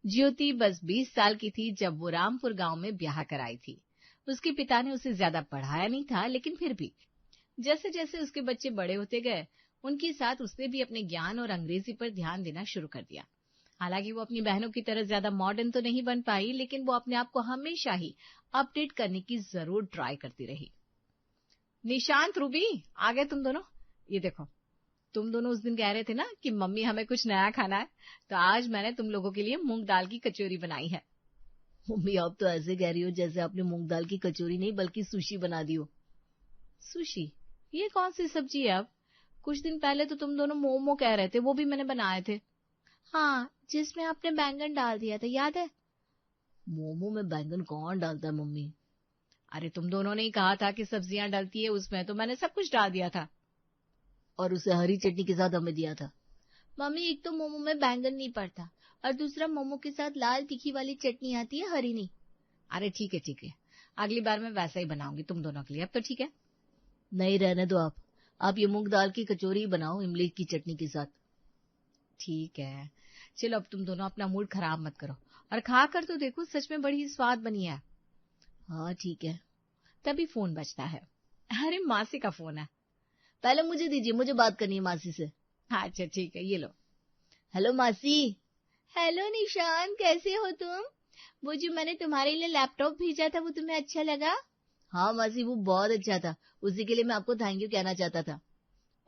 ज्योति बस 20 साल की थी जब वो रामपुर गांव में ब्याह कराई थी। उसके पिता ने उसे ज्यादा पढ़ाया नहीं था, लेकिन फिर भी जैसे जैसे उसके बच्चे बड़े होते गए, उनके साथ उसने भी अपने ज्ञान और अंग्रेजी पर ध्यान देना शुरू कर दिया। हालांकि वो अपनी बहनों की तरह ज्यादा मॉडर्न तो नहीं बन पाई, लेकिन वो अपने आप को हमेशा ही अपडेट करने की जरूर ट्राई करती रही। निशांत, रूबी, आ गए तुम दोनों। ये देखो, तुम दोनों उस दिन कह रहे थे ना कि मम्मी हमें कुछ नया खाना है, तो आज मैंने तुम लोगों के लिए मूंग दाल की कचौरी बनाई है। मम्मी, आप तो ऐसे कह रही हो जैसे आपने मूंग दाल की कचौरी नहीं बल्कि सुशी बना दी हो। सुशी? ये कौन सी सब्जी है? अब कुछ दिन पहले तो तुम दोनों मोमो कह रहे थे, वो भी मैंने बनाए थे। हाँ, जिसमें आपने बैंगन डाल दिया था, याद है? मोमो में बैंगन कौन डालता है मम्मी? अरे तुम दोनों ने ही कहा था कि सब्जियां डलती है उसमें, तो मैंने सब कुछ डाल दिया था। और उसे हरी चटनी के साथ हमें दिया था। मम्मी, एक तो मोमो में बैंगन नहीं पड़ता, और दूसरा मोमो के साथ लाल तीखी वाली चटनी आती है, हरी नहीं। अरे ठीक है ठीक है, अगली बार मैं वैसा ही बनाऊंगी तुम दोनों के लिए। अब तो ठीक है। नहीं, रहने दो आप ये मूंग दाल की कचौरी बनाओ इमली की चटनी के साथ। ठीक है, चलो अब तुम दोनों अपना मूड खराब मत करो, और खा कर तो देखो, सच में बड़ी स्वाद बनी है। हाँ ठीक है। तभी फोन बजता है। अरे मासी का फोन है। पहले मुझे दीजिए, मुझे बात करनी है मासी से। अच्छा ठीक है, ये लो। हेलो मासी। हेलो निशान, कैसे हो तुम? वो जो मैंने तुम्हारे लिए लैपटॉप भेजा था, वो तुम्हें अच्छा लगा? हाँ मासी, वो बहुत अच्छा था। उसी के लिए मैं आपको थैंक यू कहना चाहता था।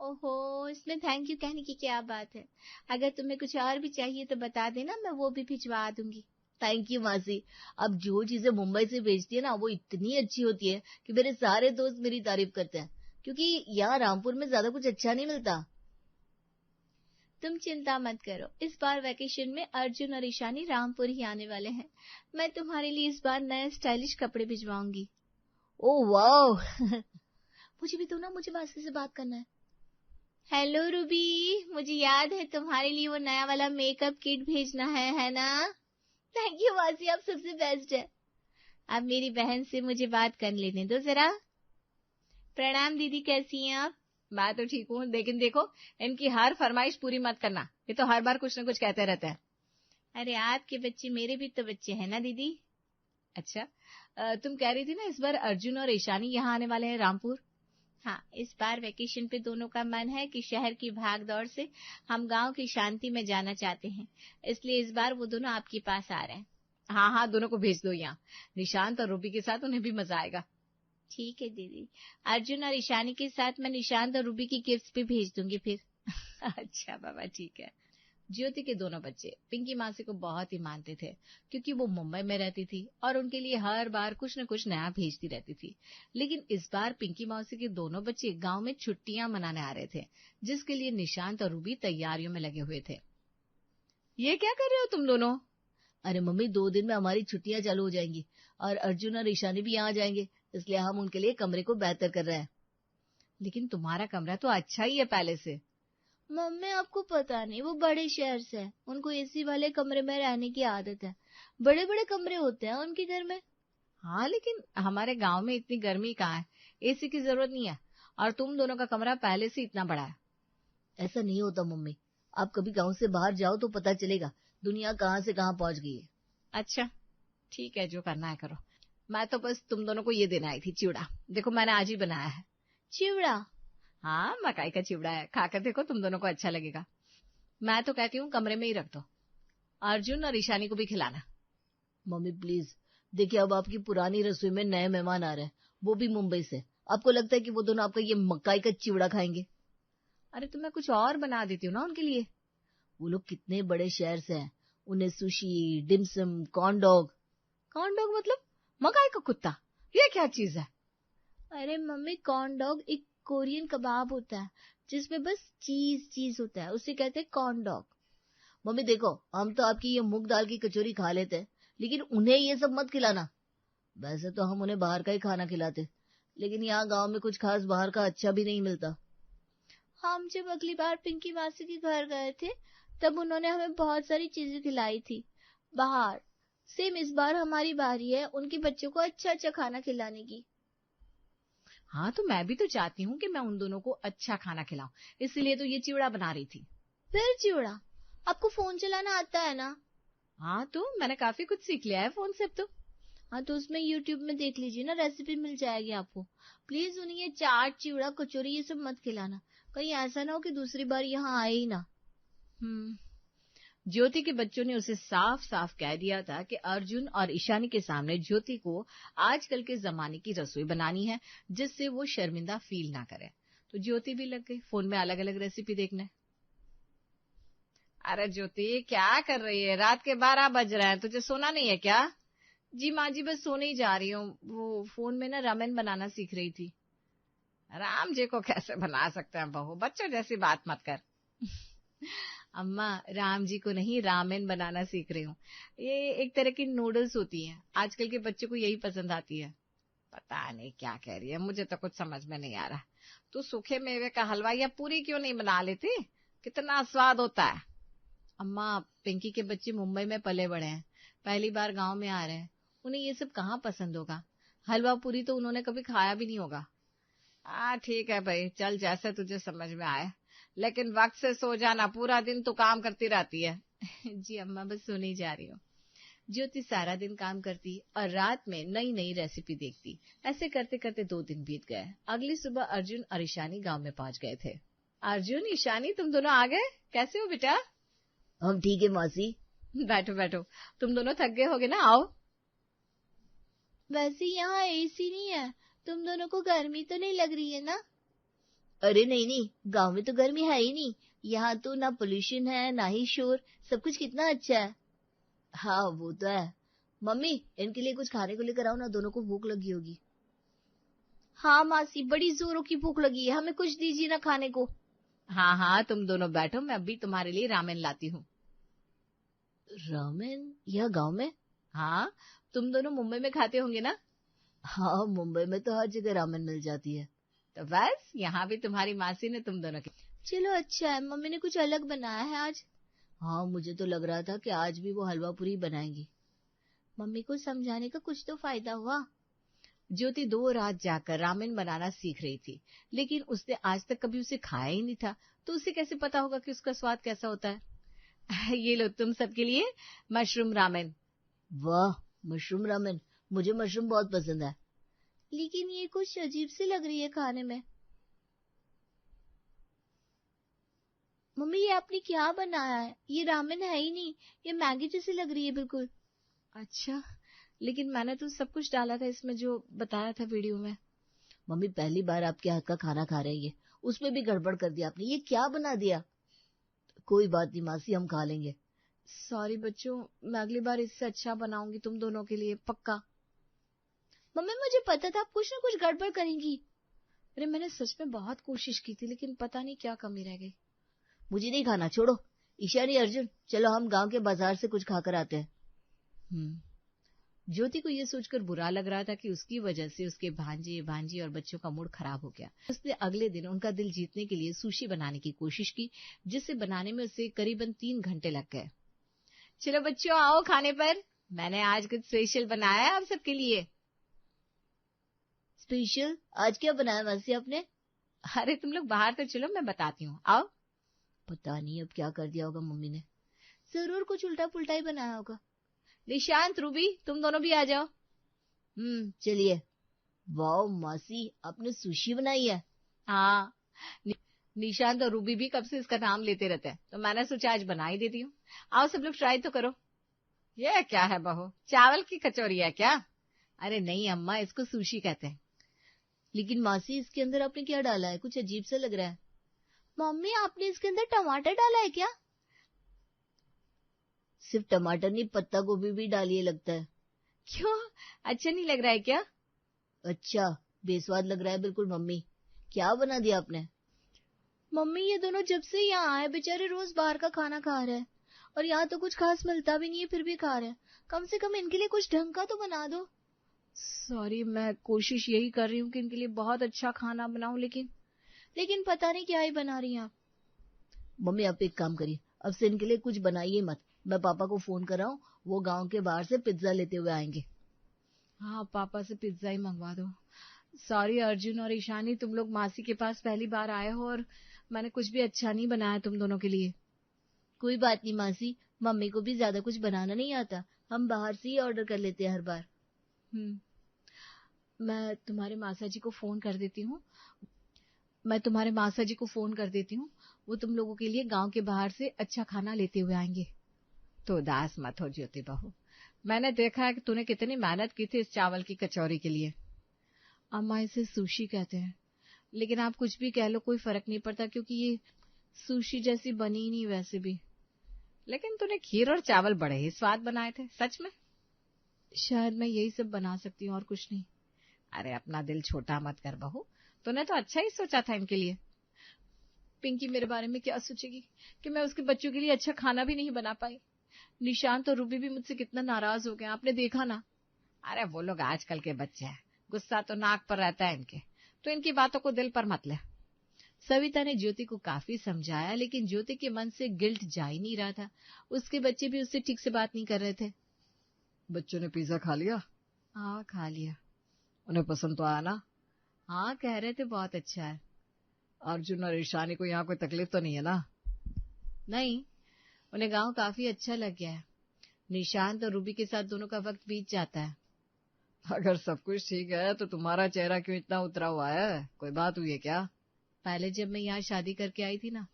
ओहो, इसमें थैंक यू कहने की क्या बात है? अगर तुम्हें कुछ और भी चाहिए तो बता देना, मैं वो भी भिजवा दूंगी। थैंक यू मासी। अब जो चीजें मुंबई से भेजती है ना, वो इतनी अच्छी होती है कि मेरे सारे दोस्त मेरी तारीफ करते हैं, क्योंकि यहाँ रामपुर में ज्यादा कुछ अच्छा नहीं मिलता। तुम चिंता मत करो, इस बार वैकेशन में अर्जुन और ईशानी रामपुर ही आने वाले हैं। मैं तुम्हारे लिए इस बार नए स्टाइलिश कपड़े भिजवाऊंगी। ओह वाह। मुझे भी दो ना, मुझे मासी से बात करना है। हेलो रूबी, मुझे याद है तुम्हारे लिए वो नया वाला मेकअप किट भेजना है ना? थैंक यू मासी, आप सबसे बेस्ट है। अब मेरी बहन से मुझे बात कर लेने दो जरा। प्रणाम दीदी, कैसी हैं आप? मैं तो ठीक हूँ, लेकिन देखो, इनकी हर फरमाइश पूरी मत करना, ये तो हर बार कुछ न कुछ कहते रहते हैं। अरे आपके बच्चे मेरे भी तो बच्चे हैं ना दीदी। अच्छा, तुम कह रही थी ना इस बार अर्जुन और ईशानी यहाँ आने वाले हैं रामपुर। हाँ, इस बार वेकेशन पे दोनों का मन है कि शहर की भाग दौड़ से हम गांव की शांति में जाना चाहते हैं, इसलिए इस बार वो दोनों आपके पास आ रहे हैं। हाँ हाँ, दोनों को भेज दो यहाँ, निशांत और रूबी के साथ, उन्हें भी मजा आएगा। ठीक है दीदी, अर्जुन और ईशानी के साथ मैं निशांत और रूबी की गिफ्ट भी भेज दूंगी फिर। अच्छा बाबा, ठीक है। ज्योति के दोनों बच्चे पिंकी मासी को बहुत ही मानते थे, क्योंकि वो मुंबई में रहती थी और उनके लिए हर बार कुछ न कुछ नया भेजती रहती थी। लेकिन इस बार पिंकी मासी के दोनों बच्चे गांव में छुट्टियां मनाने आ रहे थे, जिसके लिए निशांत और रूबी तैयारियों में लगे हुए थे। ये क्या कर रहे हो तुम दोनों? अरे मम्मी, 2 दिन में हमारी छुट्टियां चालू हो जाएंगी और अर्जुन और ईशानी भी यहाँ आ जाएंगे, इसलिए हम उनके लिए कमरे को बेहतर कर रहे हैं। लेकिन तुम्हारा कमरा तो अच्छा ही है पहले से। मम्मी, आपको पता नहीं, वो बड़े शहर से हैं, उनको एसी वाले कमरे में रहने की आदत है। बड़े बड़े कमरे होते हैं उनके घर में। हाँ, लेकिन हमारे गांव में इतनी गर्मी कहाँ है, एसी की जरूरत नहीं है, और तुम दोनों का कमरा पहले से इतना बड़ा है। ऐसा नहीं होता मम्मी, आप कभी गांव से बाहर जाओ तो पता चलेगा दुनिया कहाँ से कहाँ पहुंच गई है। अच्छा ठीक है, जो करना है करो। मैं तो बस तुम दोनों को ये देने आई थी, चिवड़ा। देखो मैंने आज ही बनाया है। चिवड़ा? हाँ, मकाई का चिवड़ा है, खाकर देखो, तुम दोनों को अच्छा लगेगा। मैं तो कहती हूँ कमरे में ही रख दो, अर्जुन और ईशानी को भी खिलाना। मम्मी प्लीज, देखिए अब आपकी पुरानी रसोई में नए मेहमान आ रहे हैं, वो भी मुंबई से। आपको लगता है कि वो दोनों आपका ये मकाई का चिवड़ा खाएंगे? अरे तो मैं कुछ और बना देती हूँ ना उनके लिए। वो लोग कितने बड़े शहर से हैं, उन्हें sushi, dim sum, corn dog. Corn dog मतलब मकाई का कुत्ता? ये क्या चीज है? अरे मम्मी, कॉर्न डॉग एक कोरियन कबाब होता है जिसमें बस चीज चीज होता है, उसे कहते हैं कॉर्न डॉग। मम्मी देखो, हम तो आपकी ये मूंग दाल की कचौरी खा लेते हैं, लेकिन उन्हें ये सब मत खिलाना। वैसे तो हम उन्हें बाहर का ही खाना खिलाते, लेकिन यहाँ गांव में कुछ खास बाहर का अच्छा भी नहीं मिलता। हम जब अगली बार पिंकी मासी के घर गए थे, तब उन्होंने हमें बहुत सारी चीजें खिलाई थी बाहर। सेम इस बार हमारी बारी है उनके बच्चों को अच्छा अच्छा खाना खिलाने की। हाँ, तो मैं भी तो चाहती हूँ कि मैं उन दोनों को अच्छा खाना खिलाऊं, इसीलिए तो ये चिवड़ा बना रही थी। फिर चिवड़ा? आपको फोन चलाना आता है ना? हाँ, तो मैंने काफी कुछ सीख लिया है फोन से अब तो। हाँ, तो उसमें यूट्यूब में देख लीजिए ना, रेसिपी मिल जाएगी आपको। प्लीज उन्हें ये चाट, चिवड़ा, कचौरी ये सब मत खिलाना, कहीं ऐसा ना हो कि दूसरी बार यहाँ आए ही ना। ज्योति के बच्चों ने उसे साफ साफ कह दिया था कि अर्जुन और ईशानी के सामने ज्योति को आजकल के जमाने की रसोई बनानी है, जिससे वो शर्मिंदा फील ना करे। तो ज्योति भी लग गई फोन में अलग अलग रेसिपी देखने। अरे ज्योति, क्या कर रही है? रात के 12 बज रहे हैं, तुझे सोना नहीं है क्या? जी माँ जी, बस सोने ही जा रही हूँ। वो फोन में ना रामेन बनाना सीख रही थी। राम जी को कैसे बना सकते हैं बहू, बच्चों जैसी बात मत कर। अम्मा, राम जी को नहीं, रामेन बनाना सीख रही हूँ। ये एक तरह की नूडल्स होती हैं, आजकल के बच्चों को यही पसंद आती है। पता नहीं क्या कह रही है, मुझे तो कुछ समझ में नहीं आ रहा। तो सूखे मेवे का हलवा या पूरी क्यों नहीं बना लेती? कितना स्वाद होता है। अम्मा, पिंकी के बच्चे मुंबई में पले बड़े हैं, पहली बार गांव में आ रहे हैं, उन्हें ये सब कहाँ पसंद होगा। हलवा पूरी तो उन्होंने कभी खाया भी नहीं होगा। ठीक है भाई, चल जैसे तुझे समझ में आए, लेकिन वक्त से सो जाना, पूरा दिन तो काम करती रहती है। जी अम्मा, बस सोने जा रही हूँ। ज्योति सारा दिन काम करती और रात में नई नई रेसिपी देखती। ऐसे करते करते 2 दिन बीत गए। अगली सुबह अर्जुन और ईशानी गांव में पहुंच गए थे। अर्जुन, ईशानी, तुम दोनों आ गए? कैसे हो बेटा? हम ठीक है मौसी। बैठो बैठो, तुम दोनों थक गए होगे ना, आओ। वैसे यहाँ एसी नहीं है, तुम दोनों को गर्मी तो नहीं लग रही है ना? अरे नहीं नहीं, गांव में तो गर्मी है ही नहीं, यहाँ तो ना पोल्यूशन है ना ही शोर, सब कुछ कितना अच्छा है। हाँ वो तो है। मम्मी, इनके लिए कुछ खाने को लेकर आओ ना, दोनों को भूख लगी होगी। हाँ मासी, बड़ी जोरों की भूख लगी है, हमें कुछ दीजिए ना खाने को। हाँ हाँ, तुम दोनों बैठो, मैं अभी तुम्हारे लिए रामेन लाती हूँ। रामेन यहाँ गांव में? हाँ, तुम दोनों मुंबई में खाते होंगे ना? हाँ, मुंबई में तो हर जगह रामेन मिल जाती है। तो बस यहाँ भी तुम्हारी मासी ने तुम दोनों के। चलो अच्छा है, मम्मी ने कुछ अलग बनाया है आज। हाँ, मुझे तो लग रहा था कि आज भी वो हलवा पूरी बनाएंगी। मम्मी को समझाने का कुछ तो फायदा हुआ। ज्योति 2 रात जाकर रामेन बनाना सीख रही थी, लेकिन उसने आज तक कभी उसे खाया ही नहीं था, तो उसे कैसे पता होगा कि उसका स्वाद कैसा होता है। ये लो तुम सबके लिए मशरूम रामेन। वाह, मशरूम रामेन, मुझे मशरूम बहुत पसंद है। लेकिन ये कुछ अजीब सी लग रही है खाने में। मम्मी, ये आपने क्या बनाया है? ये रामेन है ही नहीं, ये मैगी जैसी लग रही है बिल्कुल। अच्छा, लेकिन मैंने तो सब कुछ डाला था इसमें जो बताया था वीडियो में। मम्मी, पहली बार आपके हाथ का खाना खा रहे हैं, उसमें भी गड़बड़ कर दिया आपने, ये क्या बना दिया? कोई बात नहीं मासी, हम खा लेंगे। सॉरी बच्चों, मैं अगली बार इससे अच्छा बनाऊंगी तुम दोनों के लिए, पक्का। मम्मी, मुझे पता था आप कुछ ना कुछ गड़बड़ करेंगी। अरे मैंने सच में बहुत कोशिश की थी, लेकिन पता नहीं क्या कमी रह गई। मुझे नहीं खाना, छोड़ो। ईशानी, अर्जुन, चलो हम गांव के बाजार से कुछ खाकर आते हैं। ज्योति को यह सोचकर बुरा लग रहा था कि उसकी वजह से उसके भांजे, भांजी और बच्चों का मूड खराब हो गया। उसने अगले दिन उनका दिल जीतने के लिए सुशी बनाने की कोशिश की, जिसे बनाने में उसे करीबन 3 घंटे लग गए। चलो बच्चों, आओ खाने पर, मैंने आज कुछ स्पेशल बनाया है आप सबके लिए। स्पेशल? आज क्या बनाया मासी आपने? अरे तुम लोग बाहर तो चलो, मैं बताती हूँ, आओ। पता नहीं अब क्या कर दिया होगा मम्मी ने। जरूर कुछ उल्टा पुल्टा ही बनाया होगा। निशांत, रूबी, तुम दोनों भी आ जाओ। चलिए। वाह मासी, आपने सुशी बनाई है? हाँ, निशांत और रूबी भी कब से इसका नाम लेते रहते हैं, तो मैंने सोचा आज बना ही देती हूँ। आओ सब लोग ट्राई तो करो। ये क्या है बहू, चावल की कचौरी है क्या? अरे नहीं अम्मा, इसको सुशी कहते हैं। लेकिन मासी, इसके अंदर आपने क्या डाला है? कुछ अजीब सा लग रहा है। मम्मी, आपने इसके अंदर टमाटर डाला है क्या? सिर्फ टमाटर नहीं, पत्ता गोभी भी डालिए लगता है। क्यों, अच्छा नहीं लग रहा है क्या? अच्छा, बेस्वाद लग रहा है बिल्कुल। मम्मी, क्या बना दिया आपने? मम्मी, ये दोनों जब से यहाँ आए बेचारे रोज बाहर का खाना खा रहे हैं, और यहाँ तो कुछ खास मिलता भी नहीं है, फिर भी खा रहे हैं। कम से कम इनके लिए कुछ ढंग का तो बना दो। सॉरी, मैं कोशिश यही कर रही हूँ कि इनके लिए बहुत अच्छा खाना बनाऊं, लेकिन पता नहीं क्या ही बना रही हैं आप। मम्मी, आप एक काम करिए, अब से इनके लिए कुछ बनाइए मत। मैं पापा को फोन कर रहा हूँ, वो गांव के बाहर से पिज्जा लेते हुए आएंगे। हाँ, पापा से पिज्जा ही मंगवा दो। सॉरी अर्जुन और ईशानी, तुम लोग मासी के पास पहली बार आए हो और मैंने कुछ भी अच्छा नहीं बनाया तुम दोनों के लिए। कोई बात नहीं मासी, मम्मी को भी ज्यादा कुछ बनाना नहीं आता, हम बाहर से ही ऑर्डर कर लेते हैं हर बार। मैं तुम्हारे मासा जी को फोन कर देती हूँ, वो तुम लोगों के लिए गांव के बाहर से अच्छा खाना लेते हुए आएंगे। तो उदास मत हो ज्योति बहू, मैंने देखा है कि तूने कितनी मेहनत की थी इस चावल की कचौरी के लिए। अम्मा इसे सुशी कहते हैं, लेकिन आप कुछ भी कह लो कोई फर्क नहीं पड़ता, क्योंकि ये सुशी जैसी बनी ही नहीं वैसे भी। लेकिन तूने खीर और चावल बड़े ही स्वाद बनाए थे, सच में। शायद मैं यही सब बना सकती हूँ और कुछ नहीं। अरे अपना दिल छोटा मत कर बहू, तूने तो अच्छा ही सोचा था इनके लिए। पिंकी मेरे बारे में क्या सोचेगी कि मैं उसके बच्चों के लिए अच्छा खाना भी नहीं बना पाई। निशांत और रूबी भी मुझसे कितना नाराज हो गए, आपने देखा ना। अरे वो लोग आजकल के बच्चे हैं, गुस्सा तो नाक पर रहता है इनके, तो इनकी बातों को दिल पर मत ले। सविता ने ज्योति को काफी समझाया, लेकिन ज्योति के मन से गिल्ट जा ही नहीं रहा था। उसके बच्चे भी उससे ठीक से बात नहीं कर रहे थे। बच्चों ने पिज्जा खा लिया? हाँ खा लिया। उन्हें पसंद तो आया ना? हाँ कह रहे थे बहुत अच्छा है। अर्जुन और ईशानी को यहाँ कोई तकलीफ तो नहीं है ना? नहीं, उन्हें गांव काफी अच्छा लग गया है। निशांत और रूबी के साथ दोनों का वक्त बीत जाता है। अगर सब कुछ ठीक है तो तुम्हारा चेहरा क्यों इतना उतरा हुआ है? कोई बात हुई है क्या? पहले जब मैं यहाँ शादी करके आई थी ना,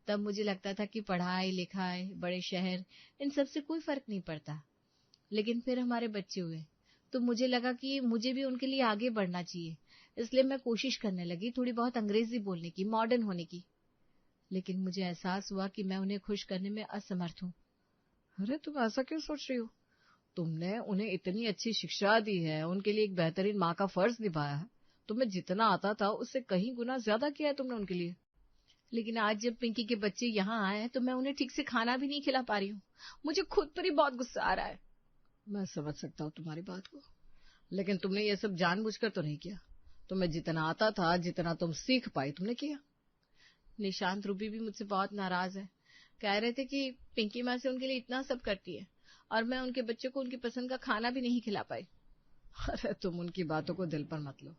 तब मुझे लगता था कि पढ़ाई लिखाई, बड़े शहर, इन सब से कोई फर्क नहीं पड़ता। लेकिन फिर हमारे बच्चे हुए तो मुझे लगा कि मुझे भी उनके लिए आगे बढ़ना चाहिए, इसलिए मैं कोशिश करने लगी थोड़ी बहुत अंग्रेजी बोलने की, मॉडर्न होने की। लेकिन मुझे एहसास हुआ कि मैं उन्हें खुश करने में असमर्थ हूँ। अरे तुम ऐसा क्यों सोच रही हो? तुमने उन्हें इतनी अच्छी शिक्षा दी है, उनके लिए एक बेहतरीन माँ का फर्ज निभाया है। तुम्हें जितना आता था उससे कहीं गुना ज्यादा किया है तुमने उनके लिए। लेकिन आज जब पिंकी के बच्चे यहाँ आए हैं तो मैं उन्हें ठीक से खाना भी नहीं खिला पा रही हूँ। मुझे खुद पर ही बहुत गुस्सा आ रहा है। मैं समझ सकता हूँ तुम्हारी बात को, लेकिन तुमने ये सब जानबूझकर तो नहीं किया। तुम्हें जितना आता था, जितना तुम सीख पाई, तुमने किया। निशांत रूबी भी मुझसे बहुत नाराज है, कह रहे थे कि पिंकी माँ से उनके लिए इतना सब करती है और मैं उनके बच्चों को उनकी पसंद का खाना भी नहीं खिला पाई। अरे तुम उनकी बातों को दिल पर मत लो।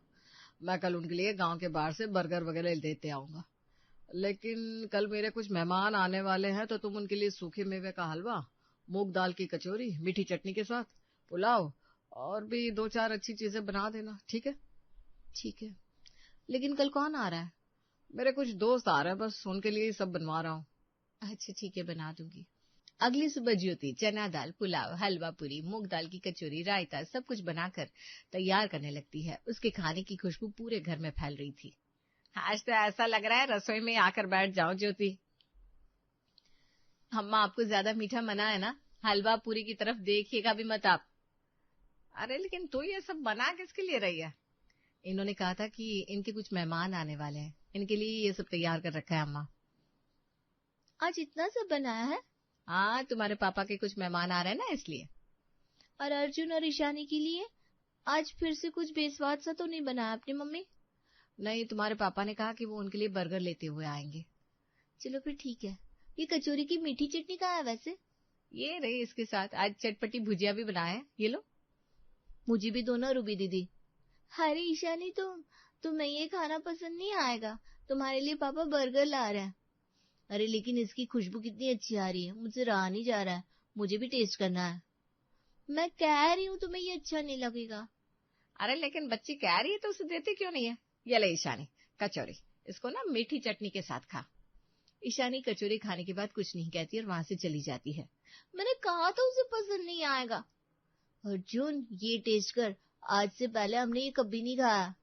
मैं कल उनके लिए गांव के बाहर से बर्गर वगैरह देते आऊंगा। लेकिन कल मेरे कुछ मेहमान आने वाले हैं, तो तुम उनके लिए सूखे मेवे का हलवा, मूंग दाल की कचौरी, मीठी चटनी के साथ पुलाव और भी 2-4 अच्छी चीजें बना देना, ठीक है? ठीक है। लेकिन कल कौन आ रहा है? मेरे कुछ दोस्त आ रहे हैं, बस उनके लिए ही सब बनवा रहा हूँ। अच्छा ठीक है, बना दूंगी। अगली सुबह ज्योति चना दाल, पुलाव, हलवा पूरी, मूंग दाल की कचौरी, रायता सब कुछ बनाकर तैयार करने लगती है। उसके खाने की खुशबू पूरे घर में फैल रही थी। आज तो ऐसा लग रहा है रसोई में आकर बैठ जाओ ज्योति। अम्मा आपको ज्यादा मीठा मना है ना? हलवा पूरी की तरफ देखिएगा भी मत आप। अरे लेकिन तू ये सब बना किसके लिए रही है? इन्होंने कहा था कि इनके कुछ मेहमान आने वाले हैं, इनके लिए ये सब तैयार कर रखा है अम्मा। आज इतना सब बनाया है? हाँ, तुम्हारे पापा के कुछ मेहमान आ रहे हैं ना, इसलिए। और अर्जुन और ईशानी के लिए आज फिर से कुछ बेस्वाद सा तो नहीं बनाया अपनी मम्मी? नहीं, तुम्हारे पापा ने कहा कि वो उनके लिए बर्गर लेते हुए आएंगे। चलो फिर ठीक है। ये कचौरी की मीठी चटनी कहाँ है वैसे? ये रही इसके साथ। आज चटपटी भुजिया भी बनाए हैं, ये लो। मुझे भी दो ना रूबी दीदी। अरे ईशानी, तुम्हें ये खाना पसंद नहीं आएगा, तुम्हारे लिए पापा बर्गर ला रहे हैं। अरे लेकिन इसकी खुशबू कितनी अच्छी आ रही है, मुझसे रहा नहीं जा रहा है, मुझे भी टेस्ट करना है। मैं कह रही हूँ तुम्हें ये अच्छा नहीं लगेगा। अरे लेकिन बच्ची कह रही है तो उसे देते क्यों नहीं है? ये ले ईशानी कचौरी, इसको ना मीठी चटनी के साथ खा। ईशानी कचौरी खाने के बाद कुछ नहीं कहती और वहां से चली जाती है। मैंने कहा था उसे पसंद नहीं आएगा। अर्जुन ये टेस्ट कर, आज से पहले हमने ये कभी नहीं खाया।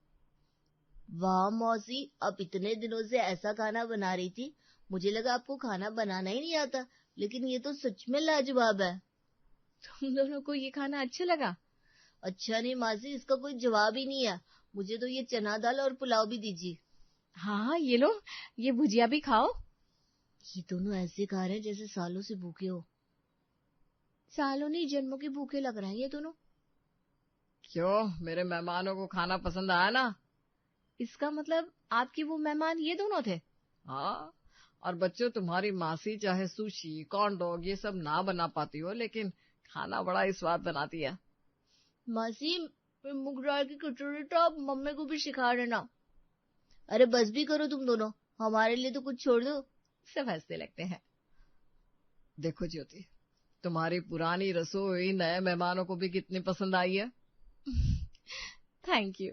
वाह मौसी, अब इतने दिनों से ऐसा खाना बना रही थी, मुझे लगा आपको खाना बनाना ही नहीं आता, लेकिन ये तो सच में लाजवाब है। तुम दोनों को ये खाना अच्छा लगा? अच्छा नहीं मासी, इसका कोई जवाब ही नहीं है। मुझे तो ये चना दाल और पुलाव भी दीजिए। हाँ ये लो, ये भुजिया भी खाओ। ये दोनों ऐसे खा रहे हैं जैसे सालों से भूखे हो। सालों नहीं, जन्मों के भूखे लग रहे हैं ये दोनों। क्यों, मेरे मेहमानों को खाना पसंद आया ना? इसका मतलब आपके वो मेहमान ये दोनों थे? हाँ, और बच्चों तुम्हारी मासी चाहे सुशी, कॉर्न डॉग ये सब ना बना पाती हो, लेकिन खाना बड़ा ही स्वाद बनाती है। मासी मूंग दाल की कचौरी तो आप मम्मी को भी सिखा देना। अरे बस भी करो तुम दोनों, हमारे लिए तो कुछ छोड़ दो। सब हंसने लगते हैं। देखो ज्योति, तुम्हारी पुरानी रसोई नए मेहमानों को भी कितनी पसंद आई है। Thank you.